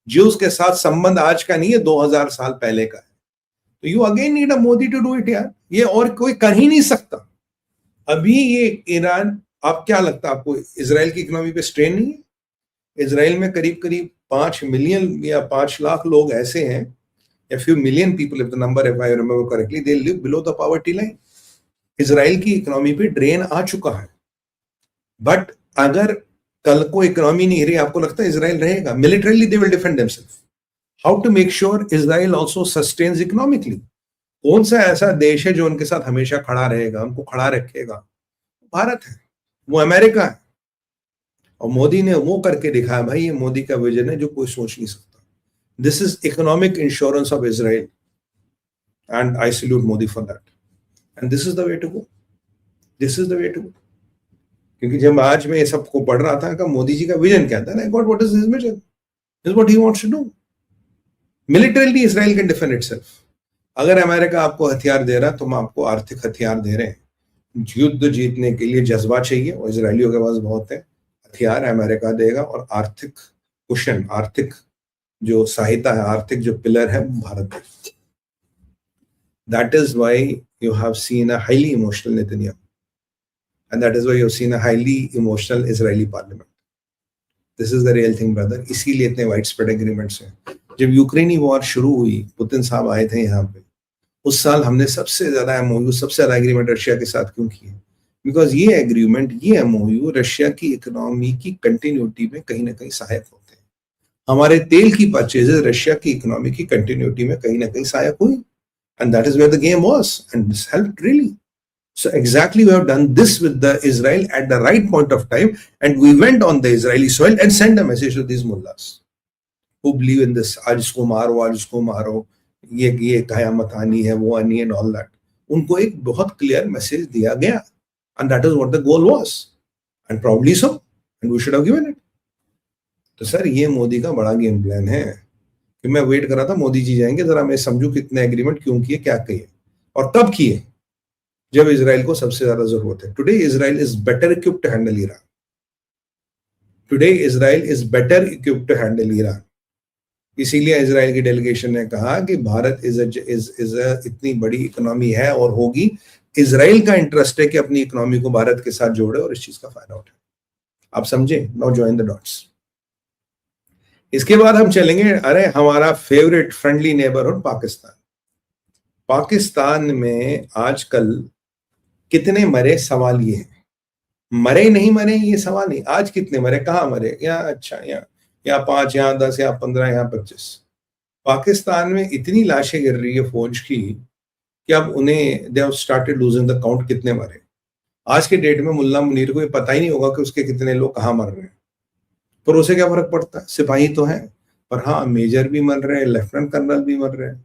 Jews के साथ संबंध आज का नहीं है, 2000 साल पहले का है। तो you again need a Modi to do it यार, ये और कोई कर ही नहीं सकता। अभी ये ईरान, आप क्या लगता है आपको इसराइल की इकोनॉमी पे स्ट्रेन नहीं है? इसराइल में करीब करीब 5 मिलियन या 5 लाख लोग ऐसे हैं, a few million people, if the number, if I remember correctly, they live below the poverty line. Israel की इकोनॉमी पे ड्रेन आ चुका है। बट अगर कल को इकोनॉमी नहीं रही, आपको लगता है इसराइल रहेगा? Militarily they will defend themselves. How to make sure Israel also sustains economically? कौन सा ऐसा देश है जो उनके साथ हमेशा खड़ा रहेगा, उनको खड़ा रखेगा? भारत है, वो अमेरिका है। और मोदी ने वो करके दिखाया भाई, ये मोदी का विजन है जो कोई सोच नहीं सकता। This is economic insurance of Israel, and I salute Modi for that. And this is the way to go. This is the way to go. क्योंकि जब आज मैं ये सबको पढ़ रहा था कि मोदी जी का विजन क्या था, God, what is his vision? This is what he wants to do. Militarily, Israel can defend itself. अगर अमेरिका आपको हथियार दे रहा है तो हम आपको आर्थिक हथियार दे रहे हैं। युद्ध जीतने के लिए जज्बा चाहिए और इसराइलियों के पास बहुत है। हथियार अमेरिका देगा और आर्थिक कुशन, आर्थिक जो सहायता है, आर्थिक जो पिलर है, वो भारत है। That is why you have seen a highly emotional Netanyahu, and that is why you have seen a highly emotional Israeli parliament. This is the real thing, brother. इसीलिए इतने widespread agreements हैं। जब यूक्रेनी war शुरू हुई, Putin साहब आए थे यहाँ पे, उस साल हमने सबसे ज्यादा MOU, सबसे ज्यादा एग्रीमेंट रशिया के साथ क्यों किए? बिकॉज ये एग्रीमेंट, ये MOU रशिया की इकोनॉमी की कंटिन्यूटी में कहीं ना कहीं सहायक होते हैं। हमारे तेल की परचेजेस रशिया की इकोनॉमी की कंटिन्यूटी में कहीं ना कहीं सहायक हुई, and that is where the game was, and this helped really. So exactly we have done this with the Israel at the right point of time, and we went on the Israeli soil and sent a message to these mullahs who believe in this, आज इसको मारो, ये कयामत आनी है, वो आनी है, and all that. उनको एक बहुत क्लियर मैसेज दिया गया, and that is what the goal was, and probably so, and we should have given it. तो सर ये मोदी का बड़ा गेम प्लान है कि मैं वेट कर रहा था मोदी जी जाएंगे, जरा मैं समझू कितने एग्रीमेंट क्यों किए, क्या किए और कब किए, जब इजराइल को सबसे ज्यादा जरूरत है। Today Israel is better equipped to handle Iran. Today Israel is better equipped to handle Iran. इसीलिए इजराइल की डेलीगेशन ने कहा कि भारत इज इतनी बड़ी इकोनॉमी है और होगी। इजराइल का इंटरेस्ट है कि अपनी इकोनॉमी को भारत के साथ जोड़े और इस चीज का फायदा उठाए। आप समझे? Now join the dots. इसके बाद हम चलेंगे, अरे हमारा favourite friendly neighbourhood Pakistan. Pakistan में आजकल कितने मरे, सवाल ये है। मरे नहीं मरे ये सवाल नहीं, आज कितने मरे, कहाँ मरे, यहाँ अच्छा यहाँ 5, यहाँ 10, यहाँ 15, यहाँ 25। पाकिस्तान में इतनी लाशें गिर रही है फौज की कि अब उन्हें they have started losing the count कितने मरे। आज के डेट में मुल्ला मुनीर को ये पता ही नहीं होगा कि उसके कितने लोग कहाँ मर रहे हैं, पर उसे क्या फर्क पड़ता है, सिपाही तो है। पर हाँ, मेजर भी मर रहे हैं, लेफ्टिनेंट कर्नल भी मर रहे हैं।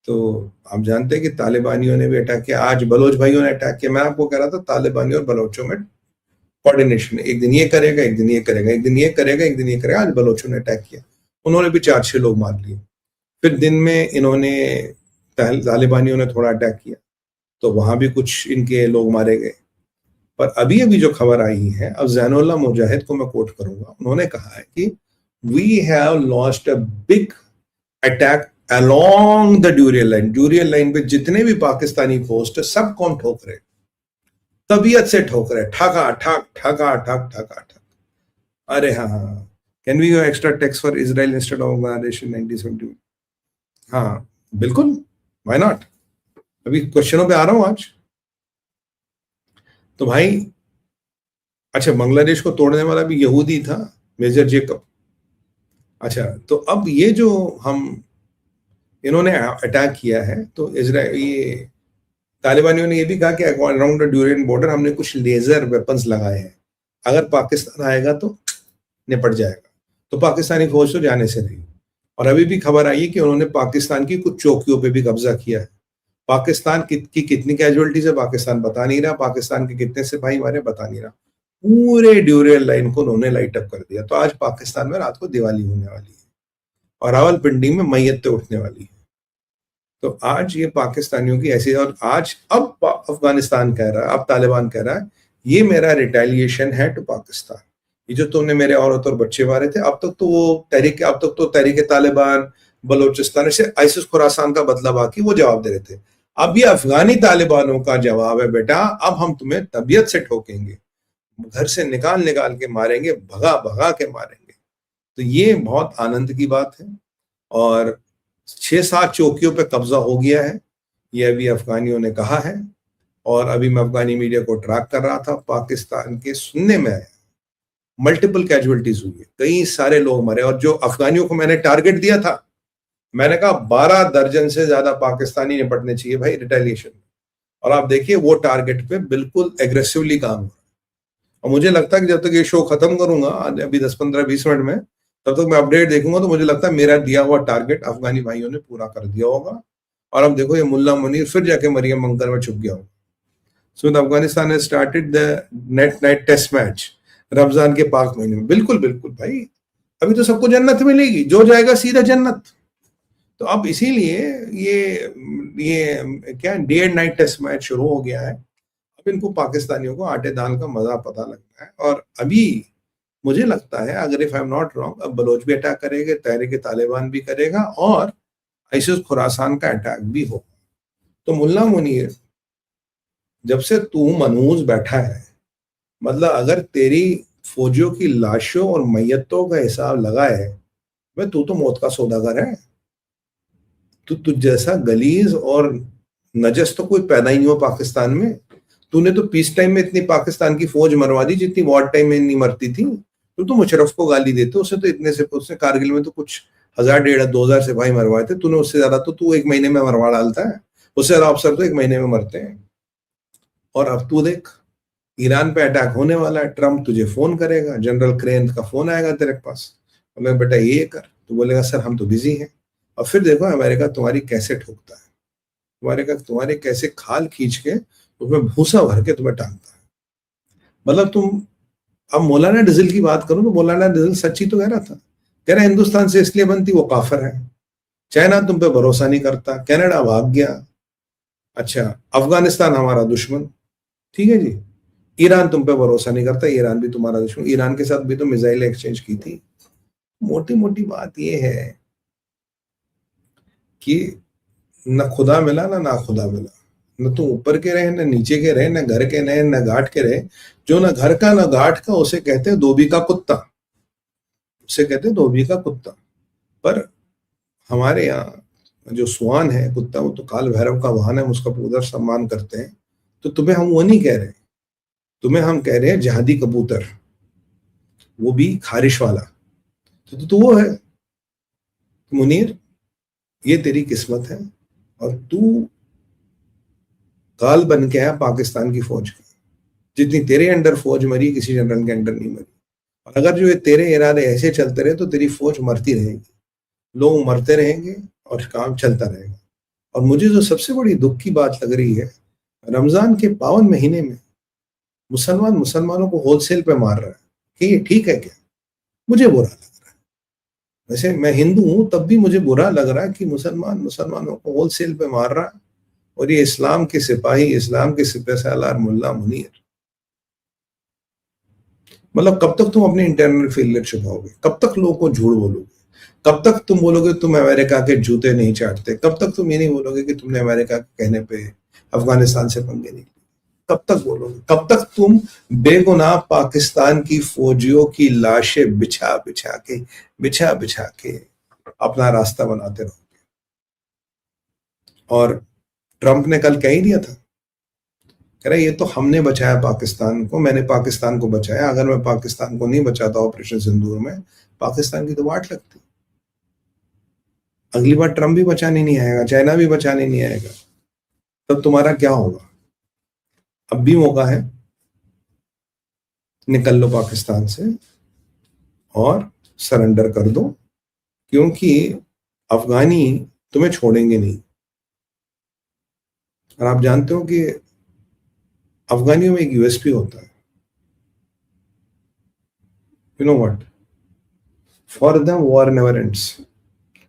तो आप जानते हैं कि तालिबानियों ने भी अटैक किया, आज बलोच भाइयों ने अटैक किया। मैं आपको कह रहा था तालिबानियों और बलोचों में कोऑर्डिनेशन, एक दिन ये करेगा, एक दिन ये करेगा, एक दिन ये करेगा, एक दिन ये करेगा। आज बलोचों ने अटैक किया, उन्होंने भी 4-6 लोग मार लिए। फिर दिन में इन्होंने, तालिबानियों ने थोड़ा अटैक किया तो वहां भी कुछ इनके लोग मारे गए। पर अभी अभी जो खबर आई है, अब ज़ैनुल्लाह मुजाहिद को मैं कोट करूंगा, उन्होंने कहा है कि we have lost a big attack along the Durand line. Durand line पे जितने भी पाकिस्तानी पोस्ट है सब कौन ठोक रहे, तबीयत से ठोक रहे, ठका ठक ठका ठक ठका ठक। अरे हाँ, can we extra tax for Israel instead of Bangladesh in 1970? हाँ बिल्कुल, व्हाई नॉट। अभी क्वेश्चनों पे आ रहा हूं आज। तो भाई अच्छा, बांग्लादेश को तोड़ने वाला भी यहूदी था, मेजर जेकब। अच्छा, तो अब ये जो हम इन्होंने अटैक किया है, तो इजराइल, ये तालिबानियों ने ये भी कहा कि अराउंड द ड्यूरियन बॉर्डर हमने कुछ लेजर वेपन्स लगाए हैं, अगर पाकिस्तान आएगा तो निपट जाएगा। तो पाकिस्तानी फौज तो जाने से नहीं। और अभी भी खबर आई है कि उन्होंने पाकिस्तान की कुछ चौकियों पे भी कब्जा किया है। पाकिस्तान की कितनी कैजुअलिटीज है पाकिस्तान बता नहीं रहा, पाकिस्तान के कितने सिपाही मारे बता नहीं रहा। पूरे ड्यूरियल लाइन को उन्होंने लाइट अप कर दिया। तो आज पाकिस्तान में रात को दिवाली होने वाली है और रावलपिंडी में मैयतें उठने वाली है। तो आज ये पाकिस्तानियों की ऐसी, और आज अब अफगानिस्तान कह रहा है, अब तालिबान कह रहा है ये मेरा रिटेलिएशन है टू पाकिस्तान। ये जो तुमने मेरे औरत और बच्चे मारे थे, अब तक तो तहरीक तालिबान बलोचिस्तान से आइसिस खुरासान का बदला बाकी, वो जवाब दे रहे थे। अब ये अफगानी तालिबानों का जवाब है, बेटा अब हम तुम्हें तबीयत से ठोकेंगे, घर से निकाल निकाल के मारेंगे, भगा भगा के मारेंगे। तो ये बहुत आनंद की बात है। और 6-7 चौकियों पे कब्जा हो गया है, ये अभी अफगानियों ने कहा है। और अभी मैं अफगानी मीडिया को ट्रैक कर रहा था, पाकिस्तान के सुनने में आया मल्टीपल कैजुअलिटीज हुई है, कई सारे लोग मरे। और जो अफगानियों को मैंने टारगेट दिया था, मैंने कहा 12 दर्जन से ज्यादा पाकिस्तानी निपटने चाहिए भाई रिटेलिएशन। और आप देखिए वो टारगेट पे बिल्कुल एग्रेसिवली काम हो। और मुझे लगता है कि जब तक ये शो खत्म करूंगा अभी 10-15-20 मिनट में, तब तक मैं अपडेट देखूंगा तो मुझे लगता है मेरा दिया हुआ टारगेट अफगानी भाइयों ने पूरा कर दिया होगा। और अब देखो ये मुल्ला मुनीर फिर जाके मरियम मंकर में छुप गया होगा। सो अफगानिस्तान ने started the night test match Ramzan के पाक महीने में। बिल्कुल बिल्कुल भाई, अभी तो सबको जन्नत मिलेगी, जो जाएगा सीधा जन्नत। तो अब इसीलिए ये क्या day and night test match शुरू हो गया है। अब इनको पाकिस्तानियों को आटे दाल का मजा पता लगता है। और अभी मुझे लगता है, अगर if I am not wrong, अब बलोच भी अटैक करेंगे, तहरीक तालिबान भी करेगा, और आइसिस खुरासान का अटैक भी होगा। तो मुल्ला मुनीर, जब से तू मनहूस बैठा है, मतलब अगर तेरी फौजियों की लाशों और मैयतों का हिसाब लगाए, भाई तू तो मौत का सौदागर है। तू तुझ जैसा गलीज और नजस तो कोई पैदा ही नहीं हो पाकिस्तान में। तूने तो पीस टाइम में इतनी पाकिस्तान की फौज मरवा दी जितनी वॉर टाइम में नहीं मरती थी। तो मुशर्रफ को गाली देते, उसने तो इतने से, उसने कारगिल में तो कुछ 1000, 1500, 2000 सिपाही मरवाए थे। तूने उससे ज्यादा तो तू एक महीने में मरवा डालता है, उससे ज्यादा अफसर तो एक महीने में मरते हैं। और अब तू देख, ईरान पे अटैक होने वाला है, ट्रम्प तुझे फोन करेगा, जनरल क्रेन का फोन आएगा तेरे पास, मैं बेटा ये कर, तो बोलेगा सर हम तो बिजी हैं। और फिर देखो अमेरिका तुम्हारी कैसे ठोकता है, तुम्हारे कैसे खाल खींच के उसमें भूसा भर के तुम्हें टांगता है। मतलब तुम, अब मौलाना डिजिल की बात करूं तो मौलाना डिजिल सच्ची तो कह रहा था, कह रहा हिंदुस्तान से इसलिए बनती वो काफिर है, चाइना तुम पे भरोसा नहीं करता, कनाडा भाग गया, अच्छा अफगानिस्तान हमारा दुश्मन, ठीक है जी, ईरान तुम पे भरोसा नहीं करता, ईरान भी तुम्हारा दुश्मन, ईरान के साथ भी तो मिसाइल एक्सचेंज की थी। मोटी मोटी बात ये है कि न खुदा मिला ना खुदा मिला, न तो ऊपर के रहे न नीचे के रहे, न घर के रहे न घाट के रहे। जो न घर का न घाट का, उसे कहते हैं धोबी का कुत्ता, उसे कहते हैं धोबी का कुत्ता। पर हमारे यहाँ जो स्वान है कुत्ता, वो तो काल भैरव का वाहन है, हम उसका पूरा सम्मान करते हैं। तो तुम्हें हम वो नहीं कह रहे, तुम्हें हम कह रहे हैं जहादी कबूतर, वो भी खारिश वाला। तो वो है मुनीर, ये तेरी किस्मत है। और तू काल बन के आया पाकिस्तान की फौज की, जितनी तेरे अंडर फौज मरी किसी जनरल के अंडर नहीं मरी। और अगर जो ये तेरे इरादे ऐसे चलते रहे तो तेरी फौज मरती रहेगी, लोग मरते रहेंगे और काम चलता रहेगा। और मुझे जो सबसे बड़ी दुख की बात लग रही है, रमजान के पावन महीने में मुसलमानों को होलसेल पे मार रहा है, कि ये ठीक है क्या? मुझे बुरा लग रहा है। वैसे मैं हिंदू हूं, तब भी मुझे बुरा लग रहा है कि मुसलमानों को होलसेल पे मार रहा है। और ये इस्लाम के सिपाही, इस्लाम के सिपहसालार मुल्ला मुनीर, मतलब कब तक तुम अपने इंटरनल फेलियर छुपाओगे? कब तक लोगों को झूठ बोलोगे? कब तक तुम बोलोगे तुम अमेरिका के जूते नहीं चाटते? कब तक तुम ये नहीं बोलोगे कि तुमने अमेरिका के कहने पे अफगानिस्तान से पंगे नहीं? कब तक बोलोगे? कब तक तुम बेगुनाह पाकिस्तान की फौजियों की लाशें बिछा बिछा के अपना रास्ता बनाते रहोगे? और ट्रंप ने कल कह ही दिया था, कह रहा ये तो हमने बचाया पाकिस्तान को, मैंने पाकिस्तान को बचाया, अगर मैं पाकिस्तान को नहीं बचाता ऑपरेशन सिंदूर में, पाकिस्तान की तो वाट लगती। अगली बार ट्रंप भी बचाने नहीं आएगा, चाइना भी बचाने नहीं आएगा, तब तुम्हारा क्या होगा? अब भी मौका है, निकल लो पाकिस्तान से और सरेंडर कर दो, क्योंकि अफगानी तुम्हें छोड़ेंगे नहीं। और आप जानते हो कि अफगानियों में एक यूएसपी होता है, you know what, for them war never ends.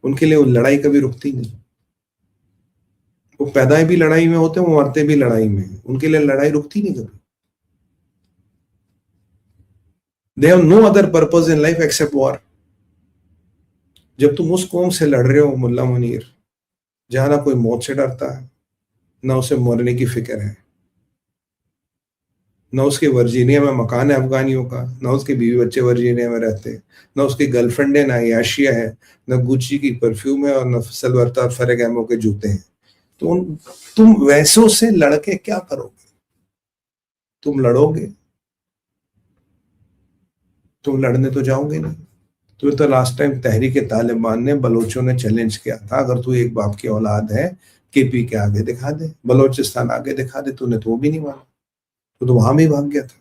उनके लिए वो लड़ाई कभी रुकती नहीं। वो पैदा भी लड़ाई में होते हैं, वो मरते भी लड़ाई में, उनके लिए लड़ाई रुकती नहीं कभी। They have no other purpose in life except war. जब तुम उस कौम से लड़ रहे हो मुल्ला मुनीर, जहां ना कोई मौत से डरता है, ना उसे मरने की फिक्र है, ना उसके वर्जीनिया में मकान है अफगानियों का, ना उसके बीवी बच्चे वर्जीनिया में रहते हैं, ना उसकी गर्लफ्रेंड है, ना याशिया है, ना गुच्ची की परफ्यूम है, और ना सलवर्ता फेरेगैमो के जूते हैं। तो तुम वैसों से लड़के क्या करोगे? तुम लड़ोगे? तुम लड़ने तो जाओगे नहीं। तो लास्ट टाइम तहरीक तालिबान ने, बलोचों ने चैलेंज किया था, अगर तू एक बाप की औलाद है, केपी के आगे दिखा दे, बलोचिस्तान आगे दिखा दे। तूने तो वो भी नहीं माना, तो वहां भी भाग गया था।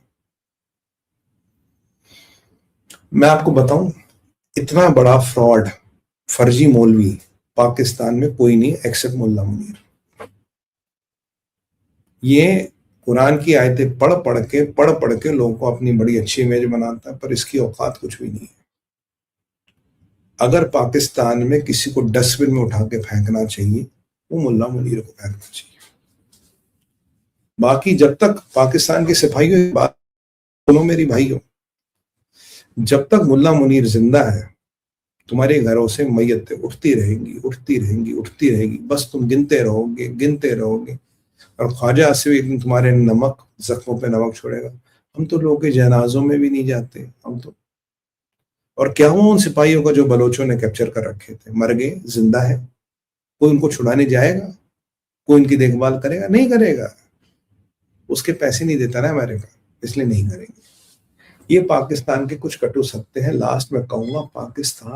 मैं आपको बताऊं, इतना बड़ा फ्रॉड, फर्जी मौलवी पाकिस्तान में कोई नहीं एक्सेप्ट मुल्ला मुनीर। ये कुरान की आयतें पढ़ पढ़ के लोगों को अपनी बड़ी अच्छी इमेज बनाता है, पर इसकी औकात कुछ भी नहीं है। अगर पाकिस्तान में किसी को डस्टबिन में उठा के फेंकना चाहिए, वो मुल्ला मुनीर को फेंकना चाहिए। बाकी जब तक पाकिस्तान के सिपाहियों की बात, सुनो मेरी भाइयों, जब तक मुल्ला मुनीर जिंदा है, तुम्हारे घरों से मैयतें उठती रहेंगी, उठती रहेंगी, उठती रहेगी। बस तुम गिनते रहोगे, गिनते रहोगे, और ख्वाजा आसिफ एक दिन तुम्हारे नमक जख्मों पे नमक छोड़ेगा। हम तो लोगों के जनाजों में भी नहीं जाते हम तो। और क्या हुआ उन सिपाहियों का जो बलोचों ने कैप्चर कर रखे थे? मर गए, जिंदा है। कोई उनको छुड़ाने जाएगा? कोई उनकी देखभाल करेगा? नहीं करेगा। उसके पैसे नहीं देता ना अमेरिका, इसलिए नहीं करेंगे। ये पाकिस्तान के कुछ कटु सत्य हैं। लास्ट में कहूंगा, पाकिस्तान